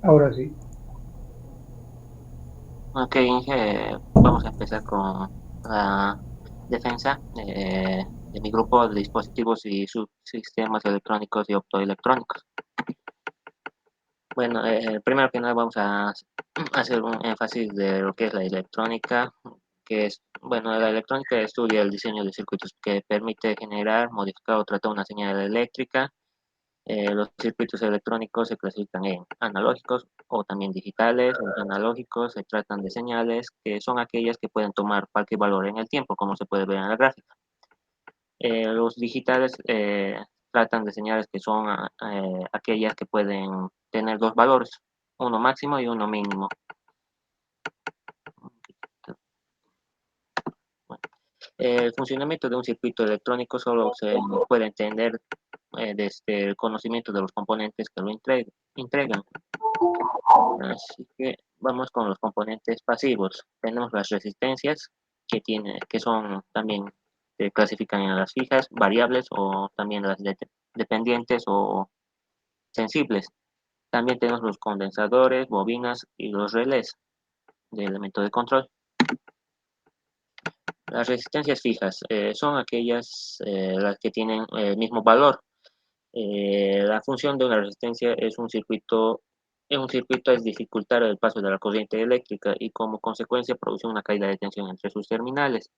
Ahora sí. Ok, vamos a empezar con la defensa de mi grupo de dispositivos y subsistemas electrónicos y optoelectrónicos. Bueno, primero que nada vamos a hacer un énfasis de lo que es la electrónica, que es, bueno, la electrónica estudia el diseño de circuitos que permite generar, modificar o tratar una señal eléctrica. Los circuitos electrónicos se clasifican en analógicos o también digitales. Los analógicos se tratan de señales que son aquellas que pueden tomar cualquier valor en el tiempo, como se puede ver en la gráfica. Los digitales tratan de señales que son aquellas que pueden tener dos valores, uno máximo y uno mínimo. Bueno, el funcionamiento de un circuito electrónico solo se puede entender desde el conocimiento de los componentes que lo entregan. Así que vamos con los componentes pasivos. Tenemos las resistencias que son también, se clasifican en las fijas, variables o también las dependientes o sensibles. También tenemos los condensadores, bobinas y los relés de elemento de control. Las resistencias fijas son aquellas las que tienen el mismo valor. La función de una resistencia en un circuito es dificultar el paso de la corriente eléctrica y como consecuencia produce una caída de tensión entre sus terminales.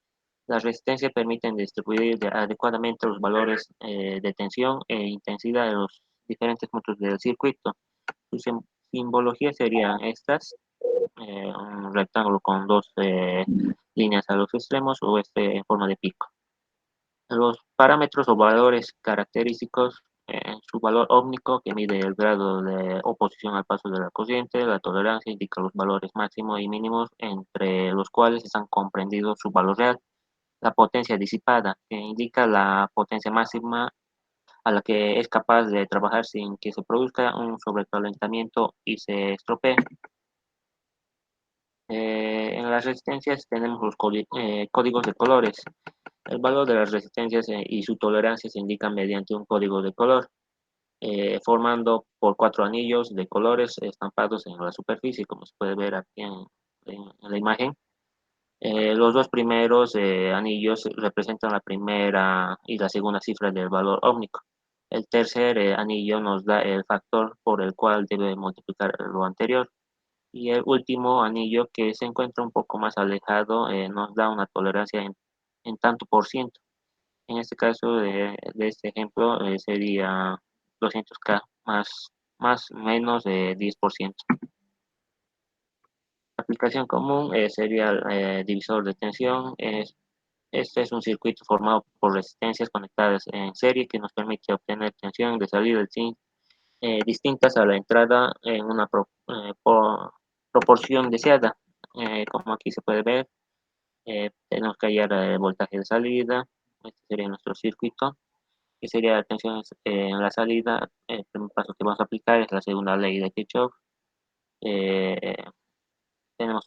Las resistencias permiten distribuir adecuadamente los valores de tensión e intensidad de los diferentes puntos del circuito. Su simbología serían estas, un rectángulo con dos líneas a los extremos o este en forma de pico. Los parámetros o valores característicos, su valor ómnico que mide el grado de oposición al paso de la corriente, la tolerancia indica los valores máximos y mínimos entre los cuales están comprendidos su valor real, la potencia disipada que indica la potencia máxima a la que es capaz de trabajar sin que se produzca un sobrecalentamiento y se estropee. En las resistencias tenemos los códigos de colores. El valor de las resistencias y su tolerancia se indican mediante un código de color, formando por cuatro anillos de colores estampados en la superficie, como se puede ver aquí en la imagen. Los dos primeros anillos representan la primera y la segunda cifra del valor ómnico. El tercer anillo nos da el factor por el cual debe multiplicar lo anterior. Y el último anillo, que se encuentra un poco más alejado, nos da una tolerancia en tanto por ciento. En este caso de este ejemplo sería 200K más menos de 10%. La aplicación común sería el divisor de tensión. Este es un circuito formado por resistencias conectadas en serie que nos permite obtener tensión de salida distintas a la entrada en una proporción deseada. Como aquí se puede ver, tenemos que hallar el voltaje de salida. Este sería nuestro circuito, que sería la tensión en la salida. El primer paso que vamos a aplicar es la segunda ley de Kirchhoff. Eh, tenemos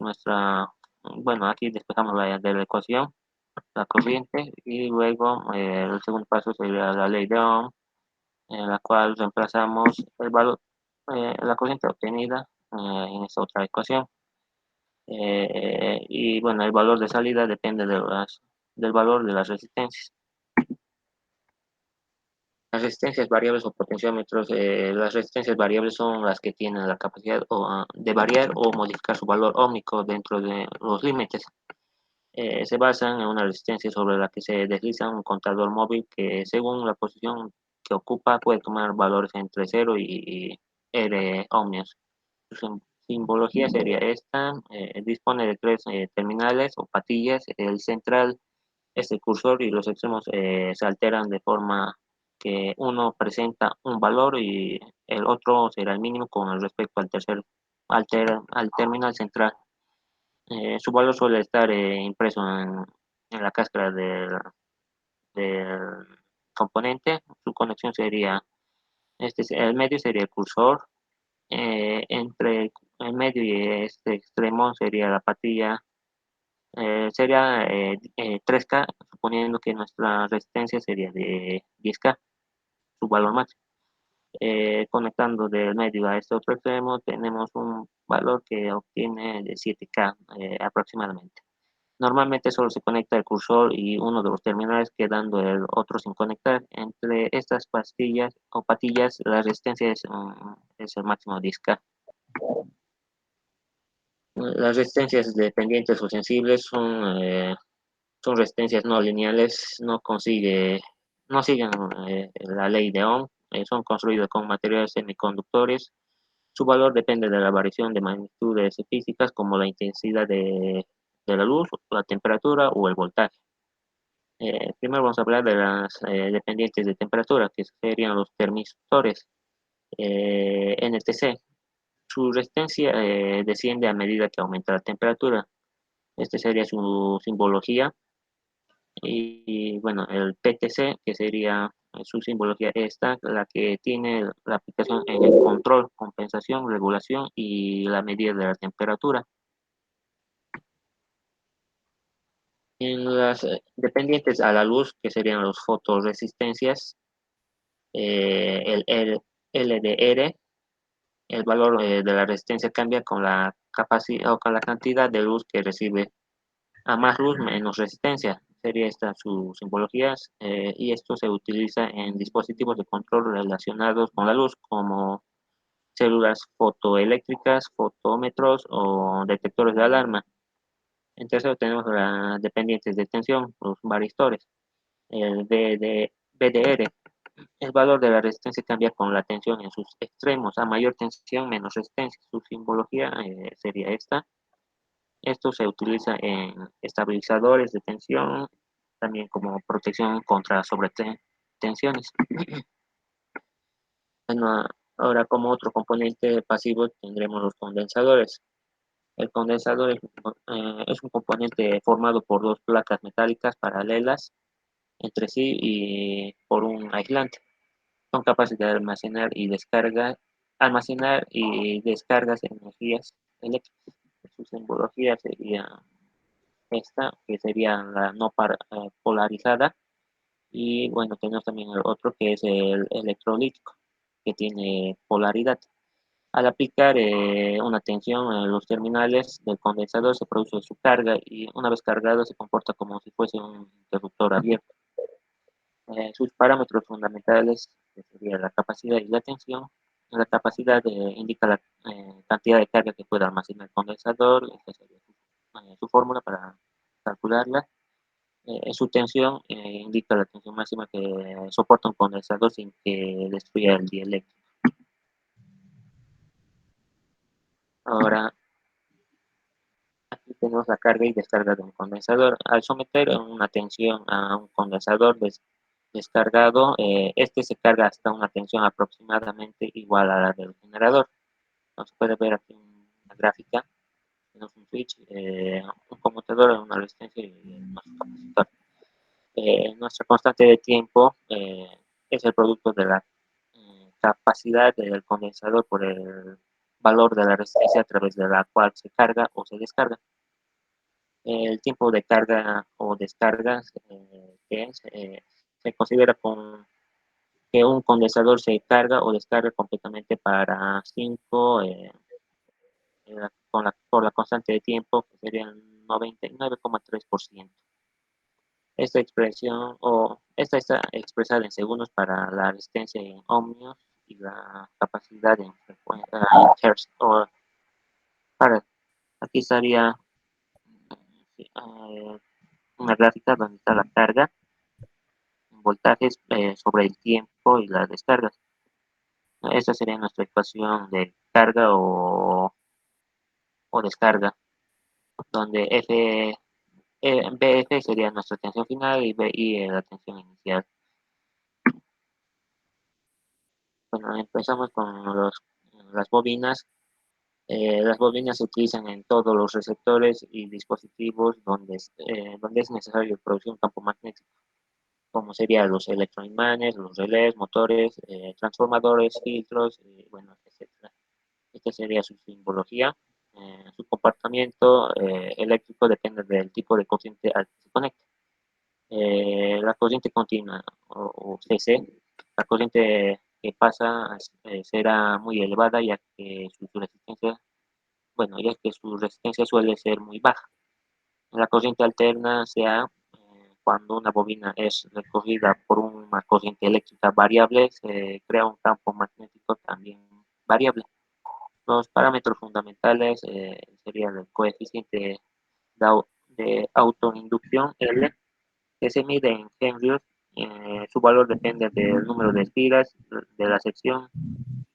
bueno, aquí despejamos de la ecuación, la corriente, y luego el segundo paso sería la ley de Ohm, en la cual reemplazamos el valor, la corriente obtenida en esta otra ecuación. Y bueno, el valor de salida depende del valor de las resistencias. Las resistencias variables o potenciómetros, las resistencias variables son las que tienen la capacidad de variar o modificar su valor ómnico dentro de los límites. Se basan en una resistencia sobre la que se desliza un contador móvil que según la posición que ocupa puede tomar valores entre cero y R ohmios. Su simbología sería esta, dispone de tres terminales o patillas, el central es el cursor y los extremos se alteran de forma que uno presenta un valor y el otro será el mínimo con respecto al al terminal central. Su valor suele estar impreso en la cáscara del componente. Su conexión sería, el medio sería el cursor, entre el medio y este extremo sería la patilla, sería 3K, suponiendo que nuestra resistencia sería de 10K, su valor máximo. Conectando del medio a este otro extremo, tenemos un valor que obtiene de 7K aproximadamente. Normalmente solo se conecta el cursor y uno de los terminales, quedando el otro sin conectar. Entre estas pastillas o patillas, la resistencia es el máximo de 10K. Las resistencias dependientes o sensibles son resistencias no lineales, no siguen la ley de Ohm, son construidas con materiales semiconductores. Su valor depende de la variación de magnitudes físicas como la intensidad de la luz, la temperatura o el voltaje. Primero vamos a hablar de las dependientes de temperatura, que serían los termistores NTC. Su resistencia desciende a medida que aumenta la temperatura. Esta sería su simbología. Y bueno, el PTC, que sería su simbología esta, la que tiene la aplicación en el control, compensación, regulación y la medida de la temperatura. En las dependientes a la luz, que serían los fotoresistencias, el LDR, el valor de la resistencia cambia con la capacidad o con la cantidad de luz que recibe. A más luz, menos resistencia. Sería esta su simbología, y esto se utiliza en dispositivos de control relacionados con la luz, como células fotoeléctricas, fotómetros o detectores de alarma. En tercero tenemos las dependientes de tensión, los varistores. El BDR, el valor de la resistencia cambia con la tensión en sus extremos. A mayor tensión, menos resistencia. Su simbología sería esta. Esto se utiliza en estabilizadores de tensión, también como protección contra sobretensiones. Bueno, ahora como otro componente pasivo tendremos los condensadores. El condensador es un componente formado por dos placas metálicas paralelas entre sí y por un aislante. Son capaces de almacenar y descargas energías eléctricas. Su simbología sería esta, que sería la no polarizada. Y bueno, tenemos también el otro que es el electrolítico, que tiene polaridad. Al aplicar una tensión en los terminales del condensador se produce su carga y una vez cargado se comporta como si fuese un interruptor abierto. Sus parámetros fundamentales, que sería la capacidad y la tensión. La capacidad indica la cantidad de carga que puede almacenar el condensador. Esta sería su fórmula para calcularla. Su tensión indica la tensión máxima que soporta un condensador sin que destruya el dieléctrico. Ahora, aquí tenemos la carga y descarga de un condensador. Al someter una tensión a un condensador descargado, este se carga hasta una tensión aproximadamente igual a la del generador. Como se puede ver aquí en la gráfica, tenemos un switch, un conmutador, una resistencia y nuestro capacitor. Nuestra constante de tiempo es el producto de la capacidad del condensador por el valor de la resistencia a través de la cual se carga o se descarga. El tiempo de carga o descarga se considera que un condensador se carga o descarga completamente para 5 por la constante de tiempo, que sería el 99,3%. Esta está expresada en segundos para la resistencia en ohmios y la capacidad en frecuencia en hertz. Para, aquí estaría una gráfica donde está la carga en voltajes sobre el tiempo y las descargas. Esta sería nuestra ecuación de carga o descarga, donde BF sería nuestra tensión final y BI la tensión inicial. Bueno, empezamos con las bobinas. Las bobinas se utilizan en todos los receptores y dispositivos donde es necesario producir un campo magnético, como serían los electroimanes, los relés, motores, transformadores, filtros, bueno, etcétera. Esta sería su simbología. Su comportamiento eléctrico depende del tipo de corriente al que se conecta. La corriente continua o CC, la corriente será muy elevada, ya que su resistencia suele ser muy baja. La corriente alterna cuando una bobina es recorrida por una corriente eléctrica variable, se crea un campo magnético también variable. Los parámetros fundamentales serían el coeficiente de autoinducción L, que se mide en Henry. Su valor depende del número de espiras, de la sección,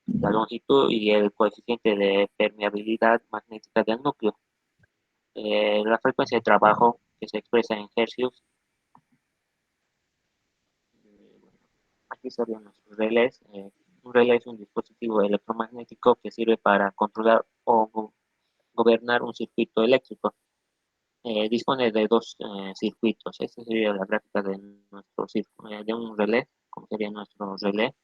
la longitud y el coeficiente de permeabilidad magnética del núcleo. La frecuencia de trabajo, que se expresa en hercios. Aquí serían nuestros relés. Un relé es un dispositivo electromagnético que sirve para controlar o gobernar un circuito eléctrico. Dispone de dos circuitos. Esta sería la gráfica de un relé, como sería nuestro relé.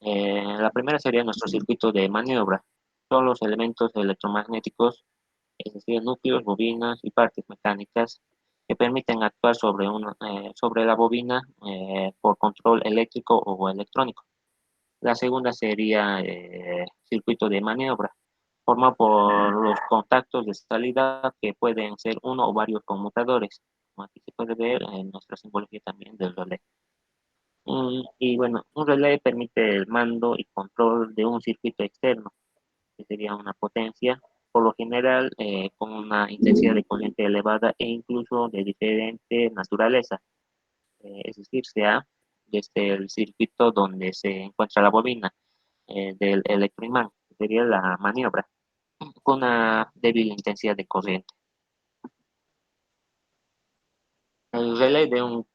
La primera sería nuestro circuito de maniobra. Todos los elementos electromagnéticos, es decir, núcleos, bobinas y partes mecánicas, que permiten actuar sobre la bobina por control eléctrico o electrónico. La segunda sería circuito de maniobra, formado por los contactos de salida que pueden ser uno o varios conmutadores, como aquí se puede ver en nuestra simbología también del relé. Y bueno, un relé permite el mando y control de un circuito externo, que sería una potencia, por lo general con una intensidad de corriente elevada e incluso de diferente naturaleza, es decir, sea desde el circuito donde se encuentra la bobina del electroimán, que sería la maniobra, con una débil intensidad de corriente. El relé de un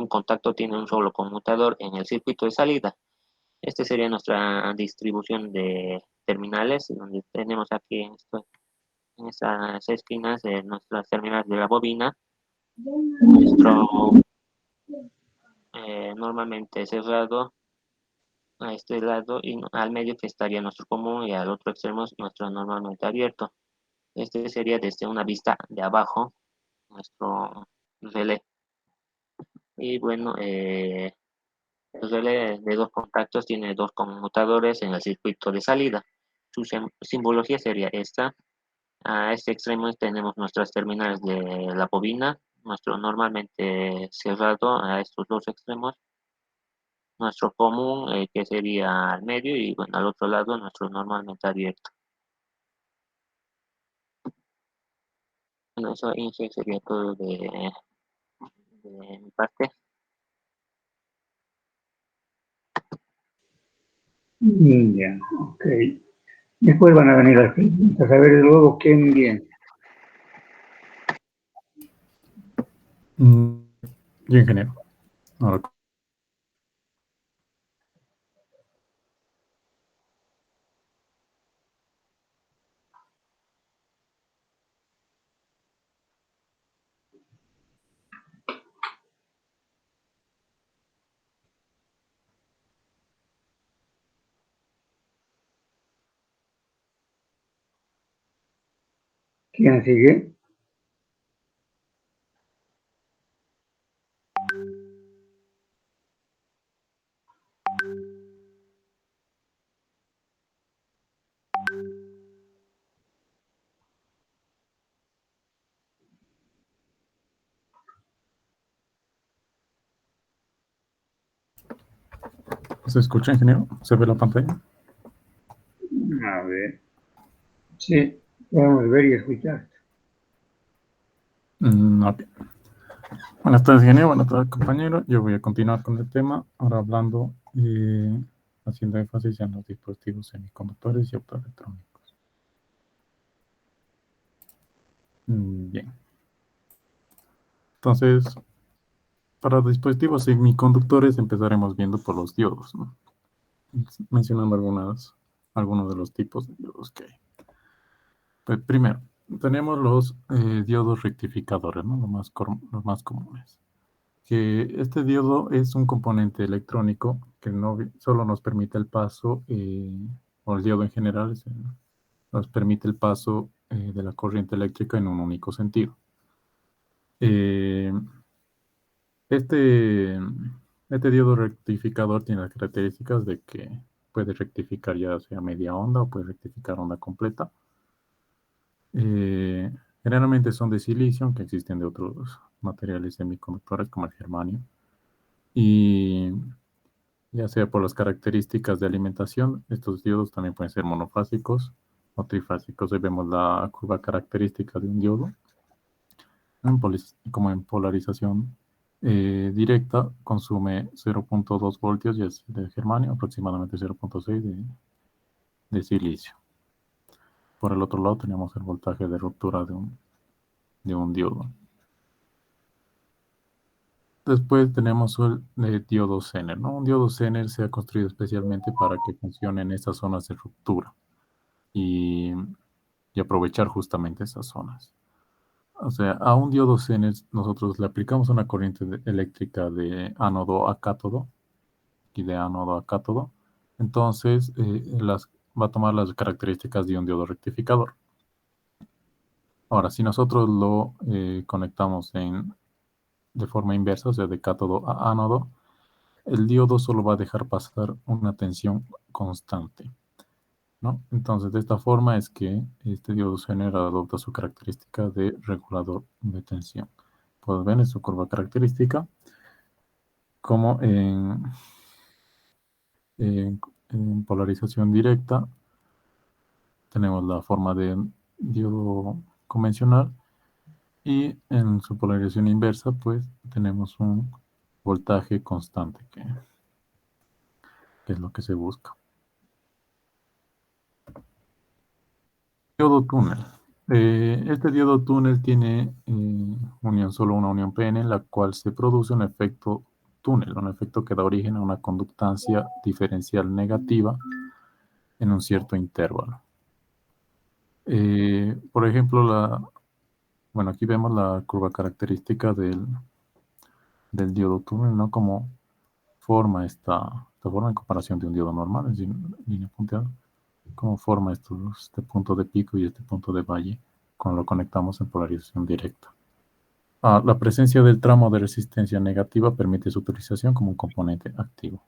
contacto tiene un solo conmutador en el circuito de salida. Esta sería nuestra distribución de terminales, donde tenemos aquí en estas esquinas nuestras terminales de la bobina, nuestro normalmente cerrado a este lado y al medio que estaría nuestro común y al otro extremo nuestro normalmente abierto. Este sería desde una vista de abajo nuestro relé. Y bueno, el relé de dos contactos tiene dos conmutadores en el circuito de salida. Su simbología sería esta. A este extremo tenemos nuestras terminales de la bobina, nuestro normalmente cerrado a estos dos extremos, nuestro común que sería al medio y bueno, al otro lado nuestro normalmente abierto. Bueno, eso Inge sería todo de mi parte. Ya, ok. Después van a venir las preguntas. A ver, luego, ¿quién bien? Yo, ingeniero. Ahora, ¿Quién sigue? ¿se escucha, ingeniero? ¿Se ve la pantalla? A ver. Sí, podemos ver y escuchar. Ok. Buenas tardes, ingeniero. Buenas tardes, compañero. Yo voy a continuar con el tema, ahora hablando, haciendo énfasis en los dispositivos semiconductores y optoelectrónicos. Bien. Entonces, para los dispositivos semiconductores empezaremos viendo por los diodos, ¿no? Mencionando algunos de los tipos de diodos que hay. Pues primero, tenemos los diodos rectificadores, ¿no? Los más comunes. Que este diodo es un componente electrónico que no solo nos permite el paso, o el diodo en general, nos permite el paso de la corriente eléctrica en un único sentido. Eh, este Este diodo rectificador tiene las características de que puede rectificar ya sea media onda o puede rectificar onda completa. Generalmente son de silicio, aunque existen de otros materiales semiconductores como el germanio. Y ya sea por las características de alimentación, estos diodos también pueden ser monofásicos o trifásicos. Hoy vemos la curva característica de un diodo. Como en polarización directa, consume 0.2 voltios y es de germanio, aproximadamente 0.6 de silicio. Por el otro lado tenemos el voltaje de ruptura de un diodo. Después tenemos el diodo Zener, ¿no? Un diodo Zener se ha construido especialmente para que funcione en estas zonas de ruptura y aprovechar justamente esas zonas. O sea, a un diodo Zener nosotros le aplicamos una corriente eléctrica de ánodo a cátodo y de ánodo a cátodo. Entonces, va a tomar las características de un diodo rectificador. Ahora, si nosotros lo conectamos de forma inversa, o sea, de cátodo a ánodo, el diodo solo va a dejar pasar una tensión constante, ¿no? Entonces, de esta forma es que este diodo Zener adopta su característica de regulador de tensión. Pueden ver en su curva característica como en polarización directa tenemos la forma de diodo convencional y en su polarización inversa pues tenemos un voltaje constante que es lo que se busca. Diodo túnel. Este diodo túnel tiene solo una unión PN en la cual se produce un efecto túnel, un efecto que da origen a una conductancia diferencial negativa en un cierto intervalo. Por ejemplo, bueno, aquí vemos la curva característica del diodo túnel, ¿no? Como forma esta forma en comparación de un diodo normal, es decir, línea punteada. Cómo forma este punto de pico y este punto de valle cuando lo conectamos en polarización directa. La presencia del tramo de resistencia negativa permite su utilización como un componente activo.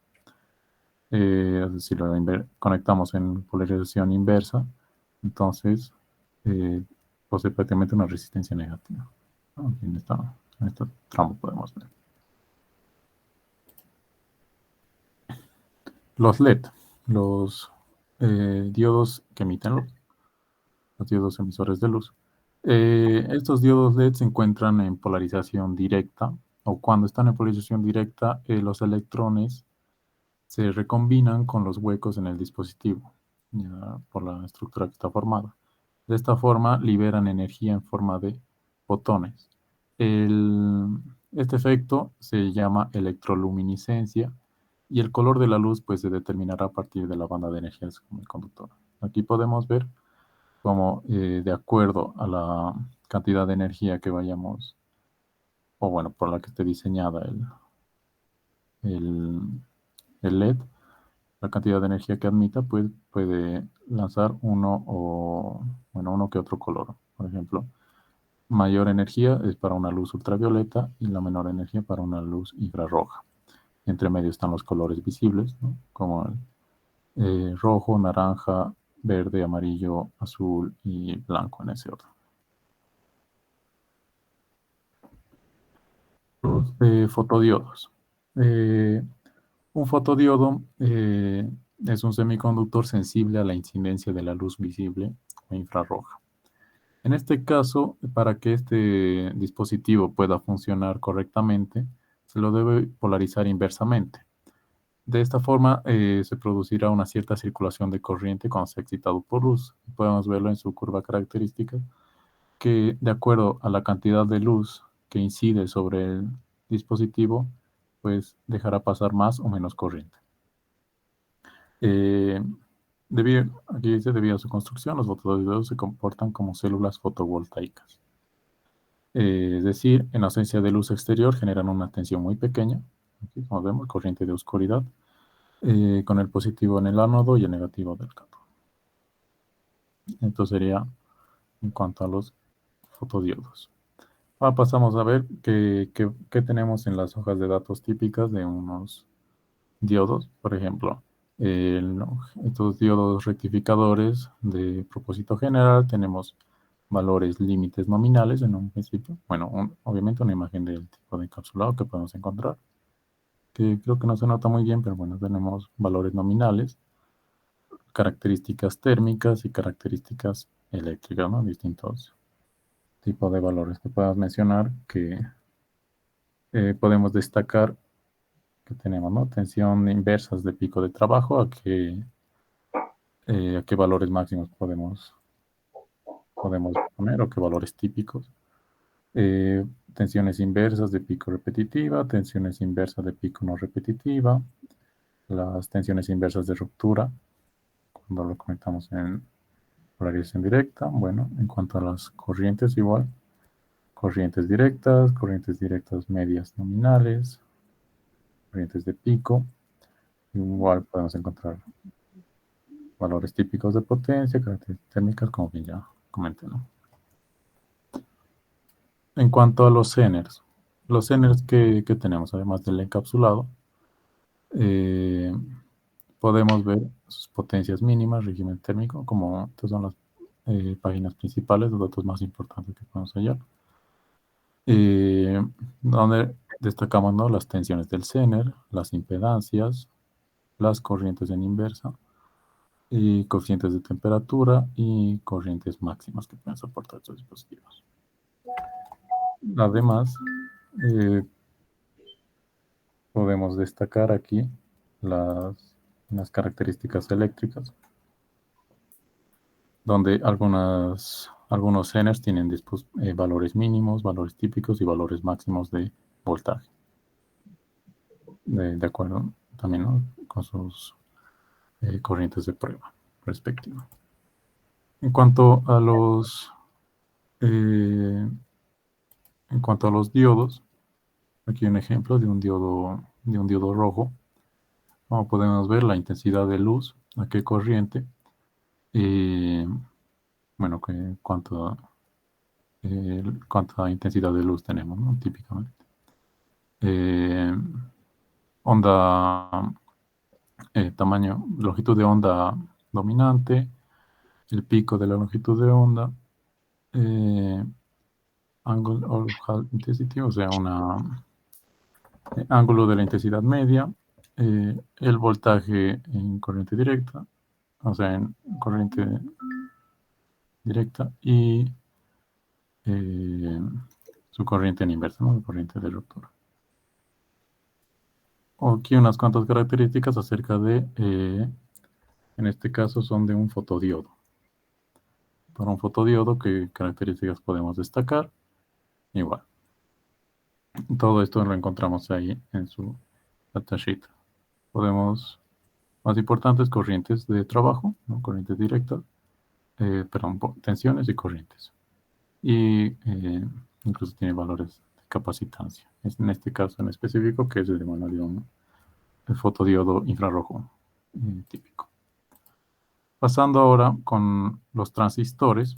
Es decir, lo conectamos en polarización inversa, entonces posee prácticamente una resistencia negativa. En este tramo podemos ver. Los LED, los diodos que emiten luz, los diodos emisores de luz. Estos diodos LED se encuentran en polarización directa, o cuando están en polarización directa, los electrones se recombinan con los huecos en el dispositivo, ya, por la estructura que está formada. De esta forma liberan energía en forma de fotones. Este efecto se llama electroluminiscencia y el color de la luz pues, se determinará a partir de la banda de energía del conductor. Aquí podemos ver cómo de acuerdo a la cantidad de energía que vayamos, o bueno, por la que esté diseñada el LED, la cantidad de energía que admita pues, puede lanzar uno que otro color. Por ejemplo, mayor energía es para una luz ultravioleta y la menor energía para una luz infrarroja. Entre medio están los colores visibles, ¿no? Como el rojo, naranja, verde, amarillo, azul y blanco en ese orden. Los fotodiodos. Un fotodiodo es un semiconductor sensible a la incidencia de la luz visible o infrarroja. En este caso, para que este dispositivo pueda funcionar correctamente, se lo debe polarizar inversamente. De esta forma, se producirá una cierta circulación de corriente cuando sea excitado por luz. Podemos verlo en su curva característica, que de acuerdo a la cantidad de luz que incide sobre el dispositivo, pues dejará pasar más o menos corriente. Aquí dice, debido a su construcción, los fotodiodos se comportan como células fotovoltaicas. Es decir, en ausencia de luz exterior generan una tensión muy pequeña, aquí como vemos, corriente de oscuridad, con el positivo en el ánodo y el negativo del cátodo. Esto sería en cuanto a los fotodiodos. Ahora pasamos a ver qué tenemos en las hojas de datos típicas de unos diodos. Por ejemplo, estos diodos rectificadores de propósito general tenemos valores límites nominales en un principio. Bueno, obviamente una imagen del tipo de encapsulado que podemos encontrar, que creo que no se nota muy bien, pero bueno, tenemos valores nominales, características térmicas y características eléctricas, ¿no? Distintos tipos de valores que podemos mencionar que podemos destacar que tenemos, ¿no? Tensión inversas de pico de trabajo, a qué valores máximos podemos poner o qué valores típicos. Tensiones inversas de pico repetitiva, tensiones inversas de pico no repetitiva, las tensiones inversas de ruptura, cuando lo conectamos en polarización directa. Bueno, en cuanto a las corrientes, igual, corrientes directas medias nominales, corrientes de pico, igual podemos encontrar valores típicos de potencia, características térmicas, como bien ya comenté, ¿no? En cuanto a los Zeners que tenemos, además del encapsulado, eh, podemos ver sus potencias mínimas, régimen térmico, como estas son las páginas principales, los datos más importantes que podemos hallar, donde destacamos, ¿no?, las tensiones del Zener, las impedancias, las corrientes en inversa, y coeficientes de temperatura y corrientes máximas que pueden soportar estos dispositivos. Además, eh, podemos destacar aquí las características eléctricas, donde algunos Zeners tienen valores mínimos, valores típicos y valores máximos de voltaje, de acuerdo también, ¿no?, con sus corrientes de prueba respectivas. En cuanto a eh, diodos, aquí un ejemplo de un diodo rojo. Como podemos ver, la intensidad de luz, a qué corriente, bueno, cuánta intensidad de luz tenemos, ¿no?, típicamente. Eh, onda, longitud de onda dominante, el pico de la longitud de onda, angle of half intensity, o sea, ángulo de la intensidad media, el voltaje en corriente directa, o sea, en corriente directa, y su corriente en inversa, ¿no?, corriente de ruptura. Aquí unas cuantas características acerca en este caso son de un fotodiodo. Para un fotodiodo, ¿qué características podemos destacar? Igual. Todo esto lo encontramos ahí en su datasheet. Más importantes, corrientes de trabajo, ¿no?, corrientes directas, tensiones y corrientes. Y incluso tiene valores de capacitancia. Es en este caso en específico, que es el de el fotodiodo infrarrojo típico. Pasando ahora con los transistores,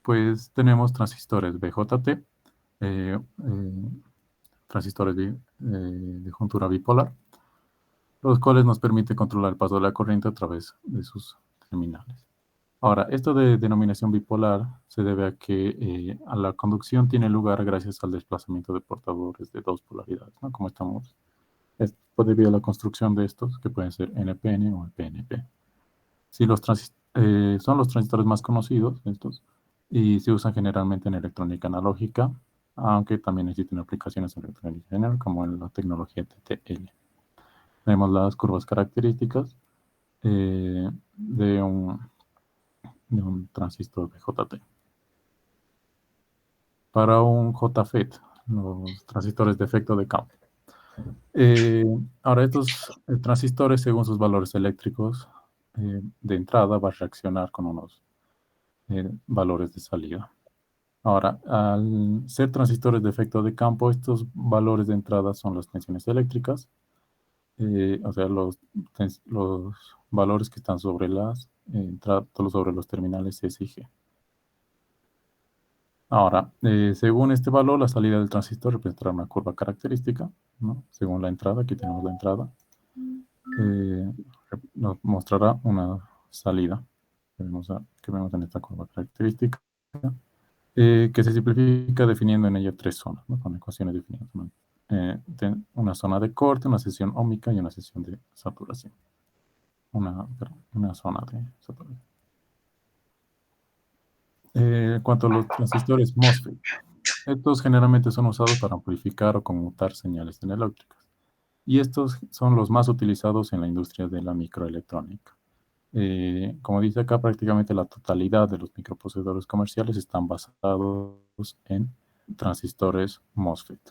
pues tenemos transistores BJT, transistores de juntura bipolar, los cuales nos permite controlar el paso de la corriente a través de sus terminales. Ahora, esto de denominación bipolar se debe a que a la conducción tiene lugar gracias al desplazamiento de portadores de dos polaridades, ¿no?, como es debido a la construcción de estos, que pueden ser NPN o PNP. Si son los transistores más conocidos, estos, y se usan generalmente en electrónica analógica, aunque también existen aplicaciones en electrónica general, como en la tecnología TTL. Tenemos las curvas características de un transistor BJT. Para un JFET, los transistores de efecto de campo. Ahora, estos transistores, según sus valores eléctricos de entrada, va a reaccionar con unos valores de salida. Ahora, al ser transistores de efecto de campo, estos valores de entrada son las tensiones eléctricas, o sea, los valores que están sobre sobre los terminales S y G. Ahora, según este valor, la salida del transistor representará una curva característica, ¿no? Según la entrada, aquí tenemos la entrada, nos mostrará una salida que vemos en esta curva característica, que se simplifica definiendo en ella tres zonas, ¿no? Con ecuaciones definidas. Una zona de corte, una sección óhmica y una sección de saturación. Una zona de saturación. En cuanto a los transistores MOSFET, estos generalmente son usados para amplificar o conmutar señales eléctricas. Y estos son los más utilizados en la industria de la microelectrónica. Como dice acá, prácticamente la totalidad de los microprocesadores comerciales están basados en transistores MOSFET.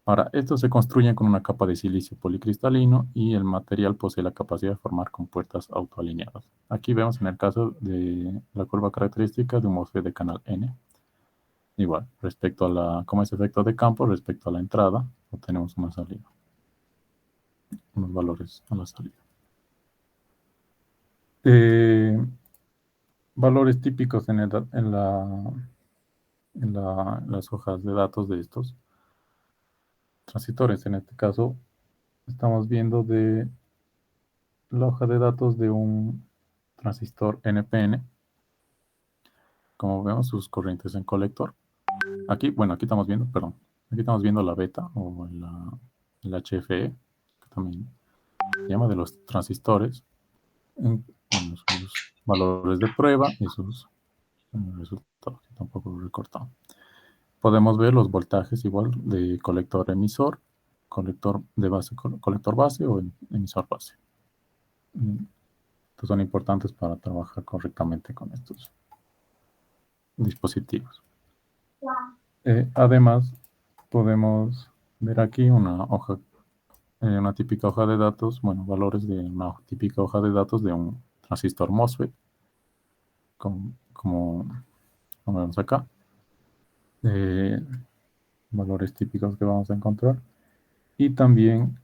Ahora, estos se construyen con una capa de silicio policristalino y el material posee la capacidad de formar compuertas autoalineadas. Aquí vemos en el caso de la curva característica de un MOSFET de canal N. Igual, respecto a como es efecto de campo, respecto a la entrada, obtenemos una salida. Unos valores a la salida. Valores típicos en las hojas de datos de estos transistores. En este caso, estamos viendo de la hoja de datos de un transistor NPN. Como vemos, sus corrientes en colector. Aquí estamos viendo, perdón, aquí estamos viendo la beta o el HFE, que también se llama, de los transistores, en sus valores de prueba y sus resultados, que tampoco lo he recortado. Podemos ver los voltajes igual de colector emisor, colector base o emisor base. Estos son importantes para trabajar correctamente con estos dispositivos. Además, podemos ver aquí una típica hoja de datos, valores de una típica hoja de datos de un transistor MOSFET, como vemos acá. Valores típicos que vamos a encontrar. Y también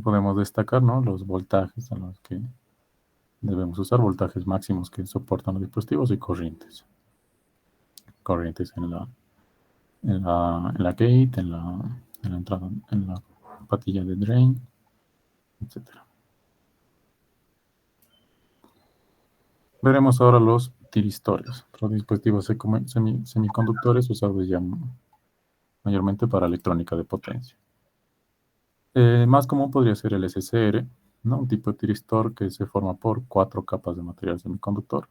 podemos destacar, ¿no?, los voltajes a los que debemos usar, voltajes máximos que soportan los dispositivos y corrientes. Corrientes en la gate, en la entrada, en la patilla de drain, etc. Veremos ahora los tiristorios, los dispositivos semiconductores usados ya mayormente para electrónica de potencia. Más común podría ser el SCR, ¿no?, un tipo de tiristor que se forma por 4 capas de material semiconductor.